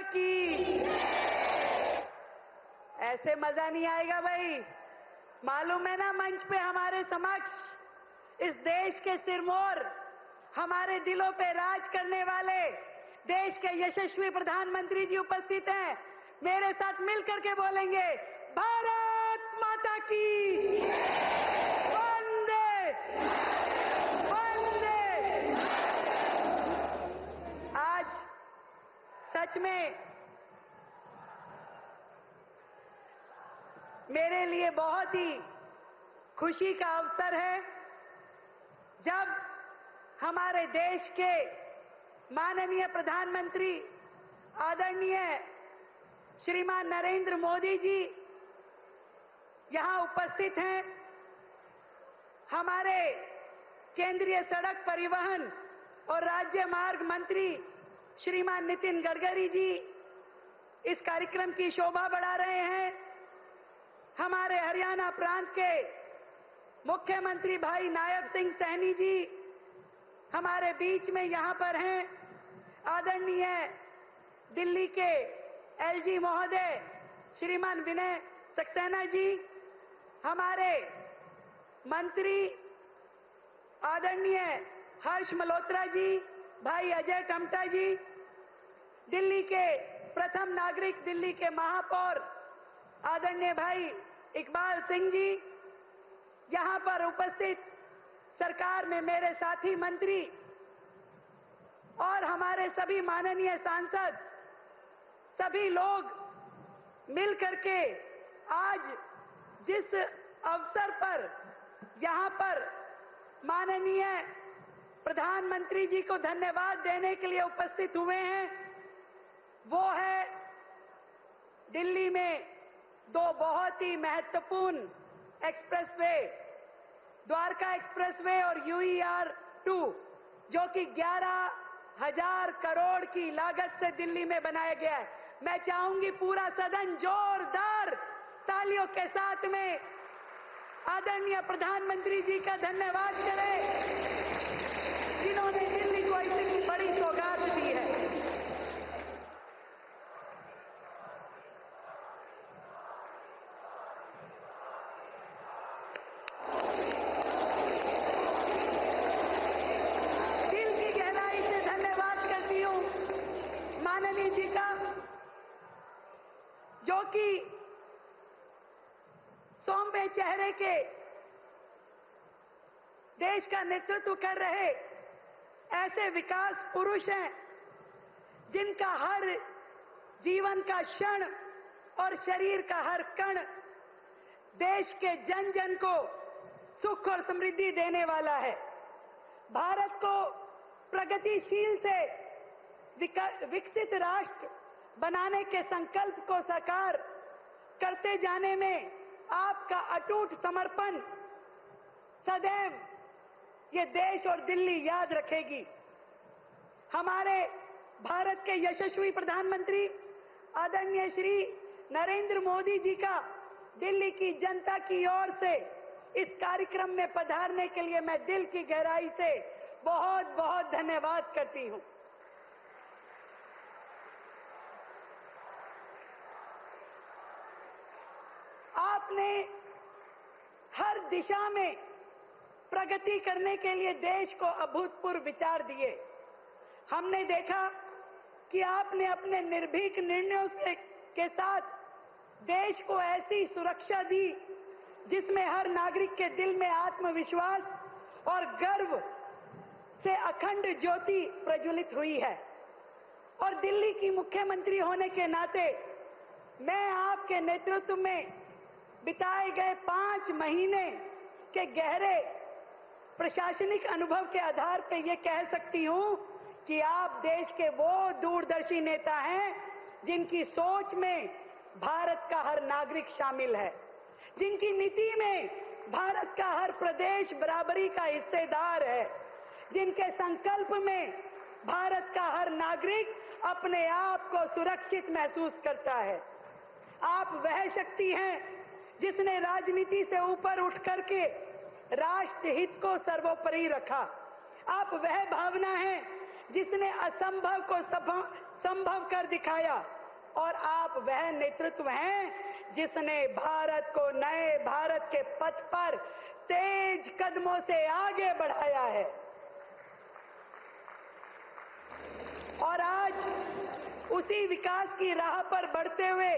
की। ऐसे मजा नहीं आएगा भाई। मालूम है ना, मंच पे हमारे समक्ष इस देश के सिरमौर, हमारे दिलों पे राज करने वाले देश के यशस्वी प्रधानमंत्री जी उपस्थित हैं। मेरे साथ मिलकर के बोलेंगे, भारत माता की, वंदे वंदे। आज सच में मेरे लिए बहुत ही खुशी का अवसर है जब हमारे देश के माननीय प्रधानमंत्री आदरणीय श्रीमान नरेंद्र मोदी जी यहां उपस्थित हैं। हमारे केंद्रीय सड़क परिवहन और राज्य मार्ग मंत्री श्रीमान नितिन गडकरी जी इस कार्यक्रम की शोभा बढ़ा रहे हैं। हमारे हरियाणा प्रांत के मुख्यमंत्री भाई नायब सिंह सैनी जी हमारे बीच में यहां पर हैं। आदरणीय दिल्ली के एलजी महोदय श्रीमान विनय सक्सेना जी, हमारे मंत्री आदरणीय हर्ष मल्होत्रा जी, भाई अजय टमटा जी, दिल्ली के प्रथम नागरिक, दिल्ली के महापौर आदरणीय भाई इकबाल सिंह जी, यहां पर उपस्थित सरकार में मेरे साथी मंत्री और हमारे सभी माननीय सांसद, सभी लोग मिलकर के आज जिस अवसर पर यहां पर माननीय प्रधानमंत्री जी को धन्यवाद देने के लिए उपस्थित हुए हैं, वो है दिल्ली में दो बहुत ही महत्वपूर्ण एक्सप्रेसवे, द्वारका एक्सप्रेसवे और यूईआर 2, जो कि 11,000 करोड़ की लागत से दिल्ली में बनाया गया है। मैं चाहूंगी पूरा सदन जोरदार तालियों के साथ में आदरणीय प्रधानमंत्री जी का धन्यवाद करे, जिन्होंने दिल्ली को इतनी बड़ी सौगात दी है। दिल की गहराई से धन्यवाद करती हूं माननीय जी का, जो कि सौम्य चेहरे के देश का नेतृत्व कर रहे ऐसे विकास पुरुष हैं, जिनका हर जीवन का क्षण और शरीर का हर कण देश के जन जन को सुख और समृद्धि देने वाला है। भारत को प्रगतिशील से विकसित राष्ट्र बनाने के संकल्प को साकार करते जाने में आपका अटूट समर्पण सदैव ये देश और दिल्ली याद रखेगी। हमारे भारत के यशस्वी प्रधानमंत्री आदरणीय श्री नरेंद्र मोदी जी का दिल्ली की जनता की ओर से इस कार्यक्रम में पधारने के लिए मैं दिल की गहराई से बहुत बहुत धन्यवाद करती हूं। आपने हर दिशा में प्रगति करने के लिए देश को अभूतपूर्व विचार दिए। हमने देखा कि आपने अपने निर्भीक निर्णयों के साथ देश को ऐसी सुरक्षा दी जिसमें हर नागरिक के दिल में आत्मविश्वास और गर्व से अखंड ज्योति प्रज्वलित हुई है। और दिल्ली की मुख्यमंत्री होने के नाते मैं आपके नेतृत्व में बिताए गए 5 महीने के गहरे प्रशासनिक अनुभव के आधार पर यह कह सकती हूं कि आप देश के वो दूरदर्शी नेता हैं जिनकी सोच में भारत का हर नागरिक शामिल है, जिनकी नीति में भारत का हर प्रदेश बराबरी का हिस्सेदार है, जिनके संकल्प में भारत का हर नागरिक अपने आप को सुरक्षित महसूस करता है। आप वह शक्ति हैं जिसने राजनीति से ऊपर उठ करके राष्ट्र हित को सर्वोपरि रखा। आप वह भावना है जिसने असंभव को संभव कर दिखाया। और आप वह नेतृत्व हैं जिसने भारत को नए भारत के पथ पर तेज कदमों से आगे बढ़ाया है। और आज उसी विकास की राह पर बढ़ते हुए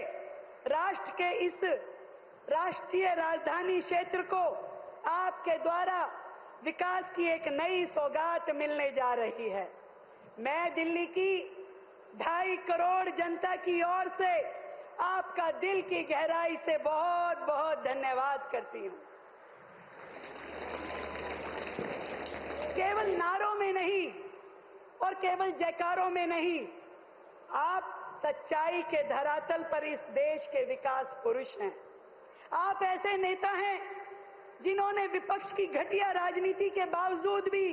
राष्ट्र के इस राष्ट्रीय राजधानी क्षेत्र को आपके द्वारा विकास की एक नई सौगात मिलने जा रही है। मैं दिल्ली की 2.5 करोड़ जनता की ओर से आपका दिल की गहराई से बहुत बहुत धन्यवाद करती हूं। केवल नारों में नहीं और केवल जयकारों में नहीं, आप सच्चाई के धरातल पर इस देश के विकास पुरुष हैं। आप ऐसे नेता हैं जिन्होंने विपक्ष की घटिया राजनीति के बावजूद भी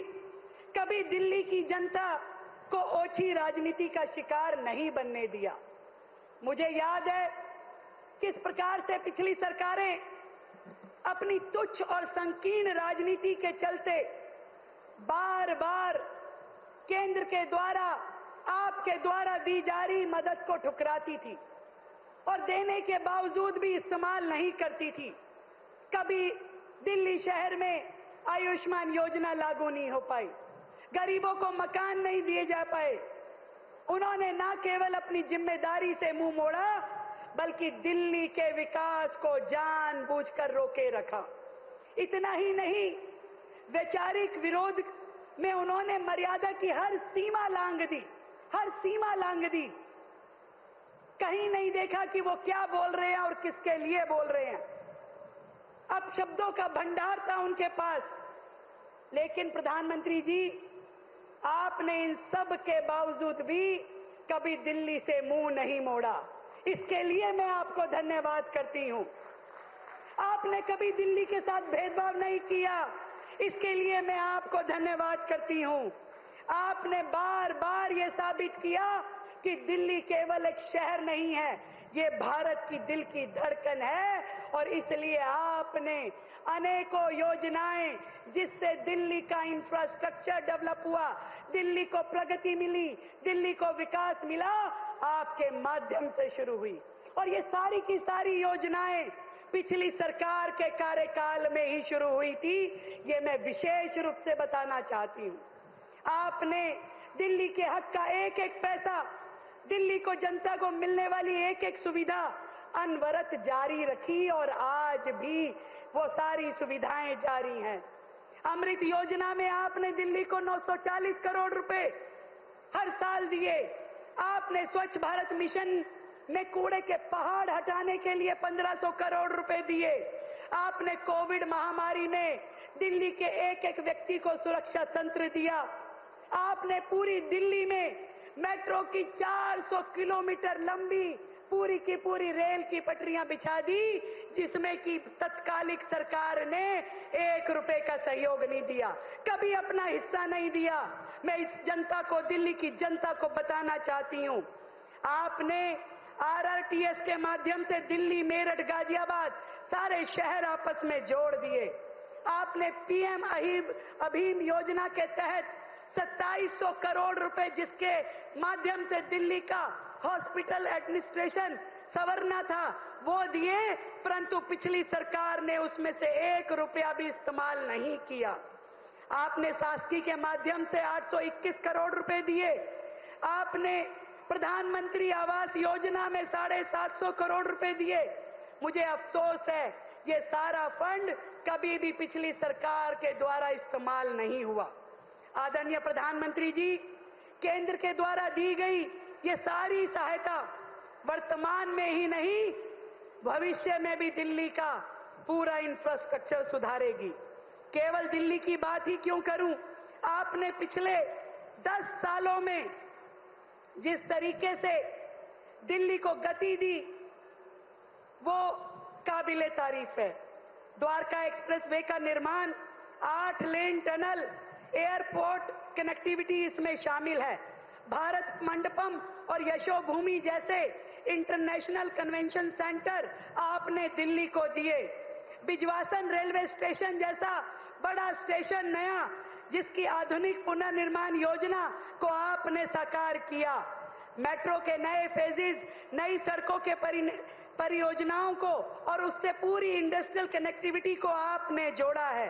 कभी दिल्ली की जनता को ओछी राजनीति का शिकार नहीं बनने दिया। मुझे याद है किस प्रकार से पिछली सरकारें अपनी तुच्छ और संकीर्ण राजनीति के चलते बार बार केंद्र के द्वारा, आपके द्वारा दी जा रही मदद को ठुकराती थी और देने के बावजूद भी इस्तेमाल नहीं करती थी। कभी दिल्ली शहर में आयुष्मान योजना लागू नहीं हो पाई, गरीबों को मकान नहीं दिए जा पाए। उन्होंने न केवल अपनी जिम्मेदारी से मुंह मोड़ा, बल्कि दिल्ली के विकास को जानबूझकर रोके रखा। इतना ही नहीं, वैचारिक विरोध में उन्होंने मर्यादा की हर सीमा लांघ दी, हर सीमा लांघ दी। कहीं नहीं देखा कि वो क्या बोल रहे हैं और किसके लिए बोल रहे हैं। अब शब्दों का भंडार था उनके पास, लेकिन प्रधानमंत्री जी, आपने इन सब के बावजूद भी कभी दिल्ली से मुंह नहीं मोड़ा। इसके लिए मैं आपको धन्यवाद करती हूं। आपने कभी दिल्ली के साथ भेदभाव नहीं किया, इसके लिए मैं आपको धन्यवाद करती हूं। आपने बार बार ये साबित किया कि दिल्ली केवल एक शहर नहीं है, ये भारत की दिल की धड़कन है। और इसलिए आपने अनेकों योजनाएं जिससे दिल्ली का इंफ्रास्ट्रक्चर डेवलप हुआ, दिल्ली को प्रगति मिली, दिल्ली को विकास मिला, आपके माध्यम से शुरू हुई। और ये सारी की सारी योजनाएं पिछली सरकार के कार्यकाल में ही शुरू हुई थी, ये मैं विशेष रूप से बताना चाहती हूं। आपने दिल्ली के हक का एक एक पैसा, दिल्ली को जनता को मिलने वाली एक एक सुविधा अनवरत जारी रखी और आज भी वो सारी सुविधाएं जारी हैं। अमृत योजना में आपने दिल्ली को 940 करोड़ रुपए हर साल दिए। आपने स्वच्छ भारत मिशन में कूड़े के पहाड़ हटाने के लिए 1500 करोड़ रुपए दिए। आपने कोविड महामारी में दिल्ली के एक एक व्यक्ति को सुरक्षा तंत्र दिया। आपने पूरी दिल्ली में मेट्रो की 400 किलोमीटर लंबी पूरी की पूरी रेल की पटरियां बिछा दी, जिसमें कि तत्कालिक सरकार ने 1 रुपए का सहयोग नहीं दिया, कभी अपना हिस्सा नहीं दिया। मैं इस जनता को, दिल्ली की जनता को बताना चाहती हूं, आपने RRTS के माध्यम से दिल्ली, मेरठ, गाजियाबाद सारे शहर आपस में जोड़ दिए। आपने PM अभीम योजना के तहत 2700 करोड़ रुपए, जिसके माध्यम से दिल्ली का हॉस्पिटल एडमिनिस्ट्रेशन संवरना था, वो दिए, परंतु पिछली सरकार ने उसमें से 1 रुपया भी इस्तेमाल नहीं किया। आपने शासकीय के माध्यम से 821 करोड़ रुपए दिए। आपने प्रधानमंत्री आवास योजना में 750 करोड़ रुपए दिए। मुझे अफसोस है, ये सारा फंड कभी भी पिछली सरकार के द्वारा इस्तेमाल नहीं हुआ। आदरणीय प्रधानमंत्री जी, केंद्र के द्वारा दी गई ये सारी सहायता वर्तमान में ही नहीं, भविष्य में भी दिल्ली का पूरा इंफ्रास्ट्रक्चर सुधारेगी। केवल दिल्ली की बात ही क्यों करूं, आपने पिछले 10 सालों में जिस तरीके से दिल्ली को गति दी, वो काबिले तारीफ है। द्वारका एक्सप्रेसवे का निर्माण, 8 लेन टनल, एयरपोर्ट कनेक्टिविटी इसमें शामिल है। भारत मंडपम और यशोभूमि जैसे इंटरनेशनल कन्वेंशन सेंटर आपने दिल्ली को दिए। बिजवासन रेलवे स्टेशन जैसा बड़ा स्टेशन नया, जिसकी आधुनिक पुनर्निर्माण योजना को आपने साकार किया। मेट्रो के नए फेजेस, नई सड़कों के परियोजनाओं को और उससे पूरी इंडस्ट्रियल कनेक्टिविटी को आपने जोड़ा है।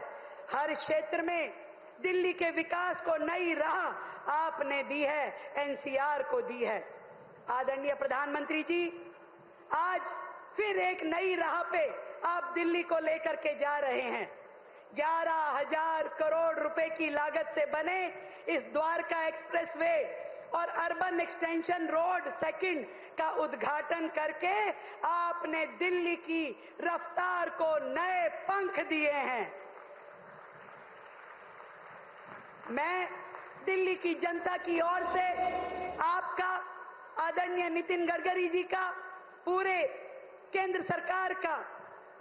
हर क्षेत्र में दिल्ली के विकास को नई राह आपने दी है, एनसीआर को दी है। आदरणीय प्रधानमंत्री जी, आज फिर एक नई राह पे आप दिल्ली को लेकर के जा रहे हैं। 11,000 करोड़ रुपए की लागत से बने इस द्वारका एक्सप्रेसवे और अर्बन एक्सटेंशन रोड सेकंड का उद्घाटन करके आपने दिल्ली की रफ्तार को नए पंख दिए हैं। मैं दिल्ली की जनता की ओर से आपका, आदरणीय नितिन गडकरी जी का, पूरे केंद्र सरकार का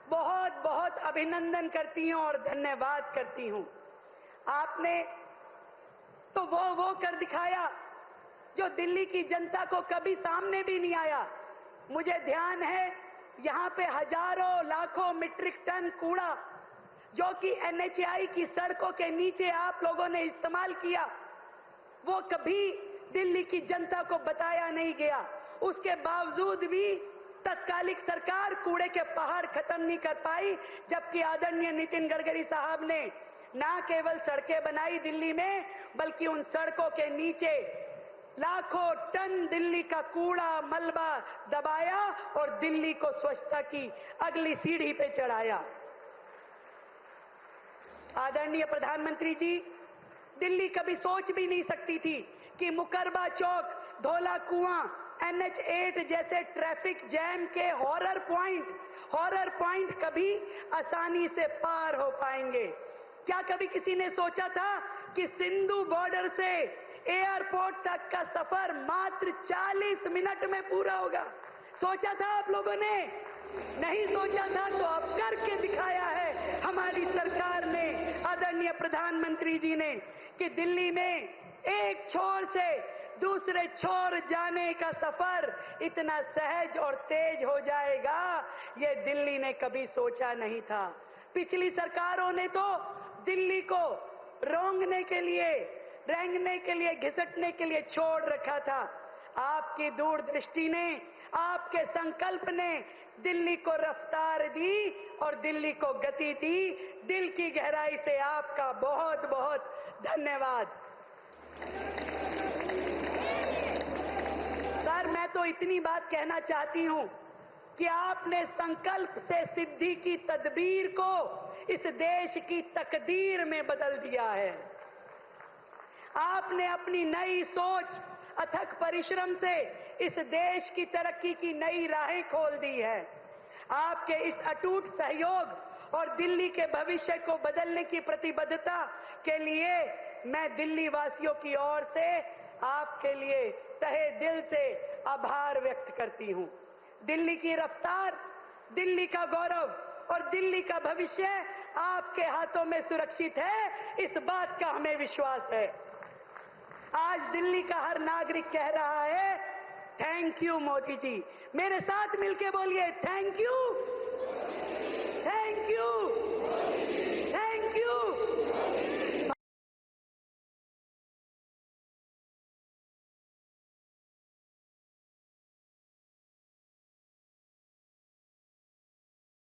बहुत बहुत अभिनंदन करती हूं और धन्यवाद करती हूं। आपने तो वो कर दिखाया जो दिल्ली की जनता को कभी सामने भी नहीं आया। मुझे ध्यान है यहां पे हजारों लाखों मीट्रिक टन कूड़ा जो कि एनएचएआई की सड़कों के नीचे आप लोगों ने इस्तेमाल किया, वो कभी दिल्ली की जनता को बताया नहीं गया। उसके बावजूद भी तत्कालिक सरकार कूड़े के पहाड़ खत्म नहीं कर पाई, जबकि आदरणीय नितिन गडकरी साहब ने न केवल सड़कें बनाई दिल्ली में, बल्कि उन सड़कों के नीचे लाखों टन दिल्ली का कूड़ा मलबा दबाया और दिल्ली को स्वच्छता की अगली सीढ़ी पे चढ़ाया। आदरणीय प्रधानमंत्री जी, दिल्ली कभी सोच भी नहीं सकती थी कि मुकरबा चौक, धौला कुआं, NH8 जैसे ट्रैफिक जैम के हॉरर पॉइंट कभी आसानी से पार हो पाएंगे। क्या कभी किसी ने सोचा था कि सिंधु बॉर्डर से एयरपोर्ट तक का सफर मात्र 40 मिनट में पूरा होगा? सोचा था आप लोगों ने? नहीं सोचा था, तो अब करके दिखाया है हमारी सरकार ने, आदरणीय प्रधानमंत्री जी ने, कि दिल्ली में एक छोर से दूसरे छोर जाने का सफर इतना सहज और तेज हो जाएगा, ये दिल्ली ने कभी सोचा नहीं था। पिछली सरकारों ने तो दिल्ली को रोंगने के लिए, रेंगने के लिए, घिसटने के लिए छोड़ रखा था। आपकी दूरदृष्टि ने, आपके संकल्प ने दिल्ली को रफ्तार दी और दिल्ली को गति दी। दिल की गहराई से आपका बहुत बहुत धन्यवाद। सर, मैं तो इतनी बात कहना चाहती हूं कि आपने संकल्प से सिद्धि की तदबीर को इस देश की तकदीर में बदल दिया है। आपने अपनी नई सोच, अथक परिश्रम से इस देश की तरक्की की नई राहें खोल दी है। आपके इस अटूट सहयोग और दिल्ली के भविष्य को बदलने की प्रतिबद्धता के लिए मैं दिल्ली वासियों की ओर से आपके लिए तहे दिल से आभार व्यक्त करती हूं। दिल्ली की रफ्तार, दिल्ली का गौरव और दिल्ली का भविष्य आपके हाथों में सुरक्षित है, इस बात का हमें विश्वास है। आज दिल्ली का हर नागरिक कह रहा है, थैंक यू मोदी जी। मेरे साथ मिलके बोलिए, थैंक यू, थैंक यू।